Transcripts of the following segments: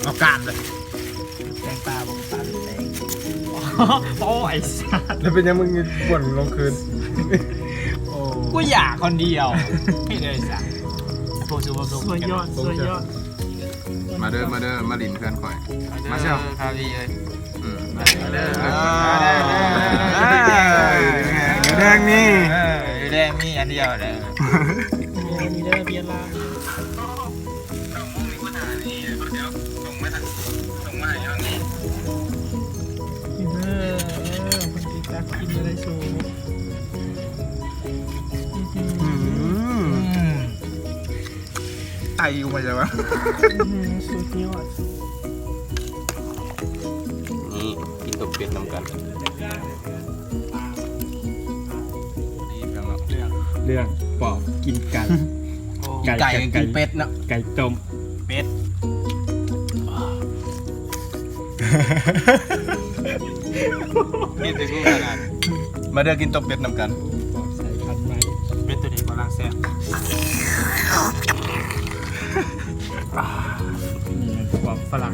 เอากาดเลย แตงปลาบอกปลาหรือแตงโอ้ไอ้สัส แล้วเป็นยังมึงบ่นลงคืน กูอยากคนเดียวไม่เลยสัสโปรซูโปรซู สวยยอดสวยยอด มาเด้อมาลินเพื่อนข่อยมาเชียว ครับพี่เอ้ย มาเด้อแดงนี่ แดงมีอันเดียวเลย มีเด้อเบียร์ลากินเด้อคนที่จะกินอะไรสูง ไตอยู่มาจากวะ สุดยอด นี่กินตบเป็ดน้ำกัน เรื่องปอบกินกัน ไก่กินเป็ดนะ ไก่ต้ม เป็ด นี่จะกูขนาดมาเด้อกินตบเป็ดน้ำกัน ปอบใส่พันไม้ เป็ดตัวนี้กำลังแซ่บ นี่มันปอบฝรั่ง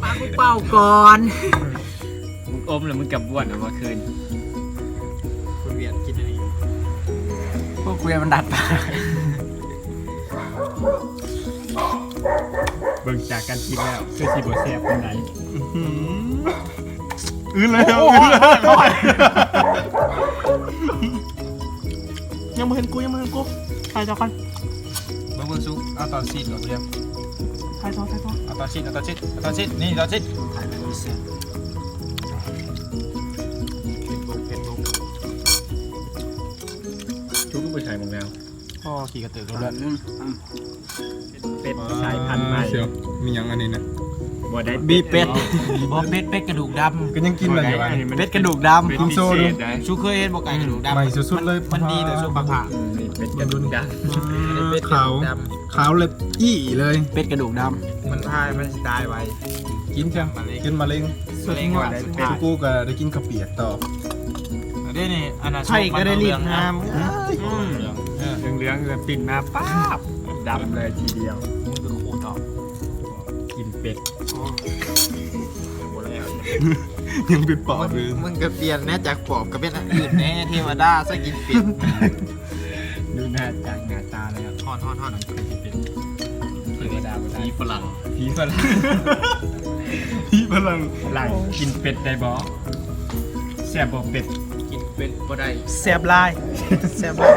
มากูเป่าก่อน มึงอมแล้วมึงกลับบ้วนเอามาคืน คุณเวียนกินอะไร พวกเวียมันดัดปาก เบิ่งจากการกินแล้วคือสิบ่แซ่บปานใด แล้ว ยังไม่เห็นกูถ่ายต่อกัน เมื่อวันศุกร์เอาตอนซีดก่อนเรียบ ถ่ายต่อ เอาตอนซีดนี่ตอนซีดถ่ายไปดูเสียงเป็นบุก ทุกผู้ชายมองแล้ว พ่อขี่กระตือรือร้น เป็ดสายพันธุ์ใหม่ เชียวมียังอันนี้นะ บ่ได้ บีเป็ดบ่เป็ดกระดูกดำ ก็ยังกินอะไรอยู่วะ เป็ดกระดูกดำ เป็ด กิน พิ โซ่ เศ ดู ษได้ ชูเคยเห็นบ่ไก่กระดูกดำ ใหม่สุดๆเลย มันดีแต่ชูปลาผ่า นี่เป็ดกระดุนดัง ขาวเลยอี้เลย เป็ดกระดูกดำมันตายมันตายไว กินใช่ไหมกินมะเร็ง สุดยอดสุด ทุกกูก็ได้กินข้าวเปียกต่อ เด้นี่อันนั้น ไข่ก็ได้รีบน้ เหลืองๆเลยปิ่นมาป๊าบดำเลยทีเดียว มึงคือครูต่อ กินเป็ด ยังเป็นปอบเลย มึงก็เปลี่ยนแน่จากปอบก็เป็นอันอื่นแน่เทวดาซะกินเป็ด ดูหน้าจากหน้าตาเลยครับ ทอดเป็นเทวดาบ่ได้ ผีฝรั่ง ผีฝรั่ง ผีฝรั่ง หลังกินเป็ดได้บ่แซ่บบ่เป็ด กินเป็ดบ่ได้ ำแสบลายแสบลาย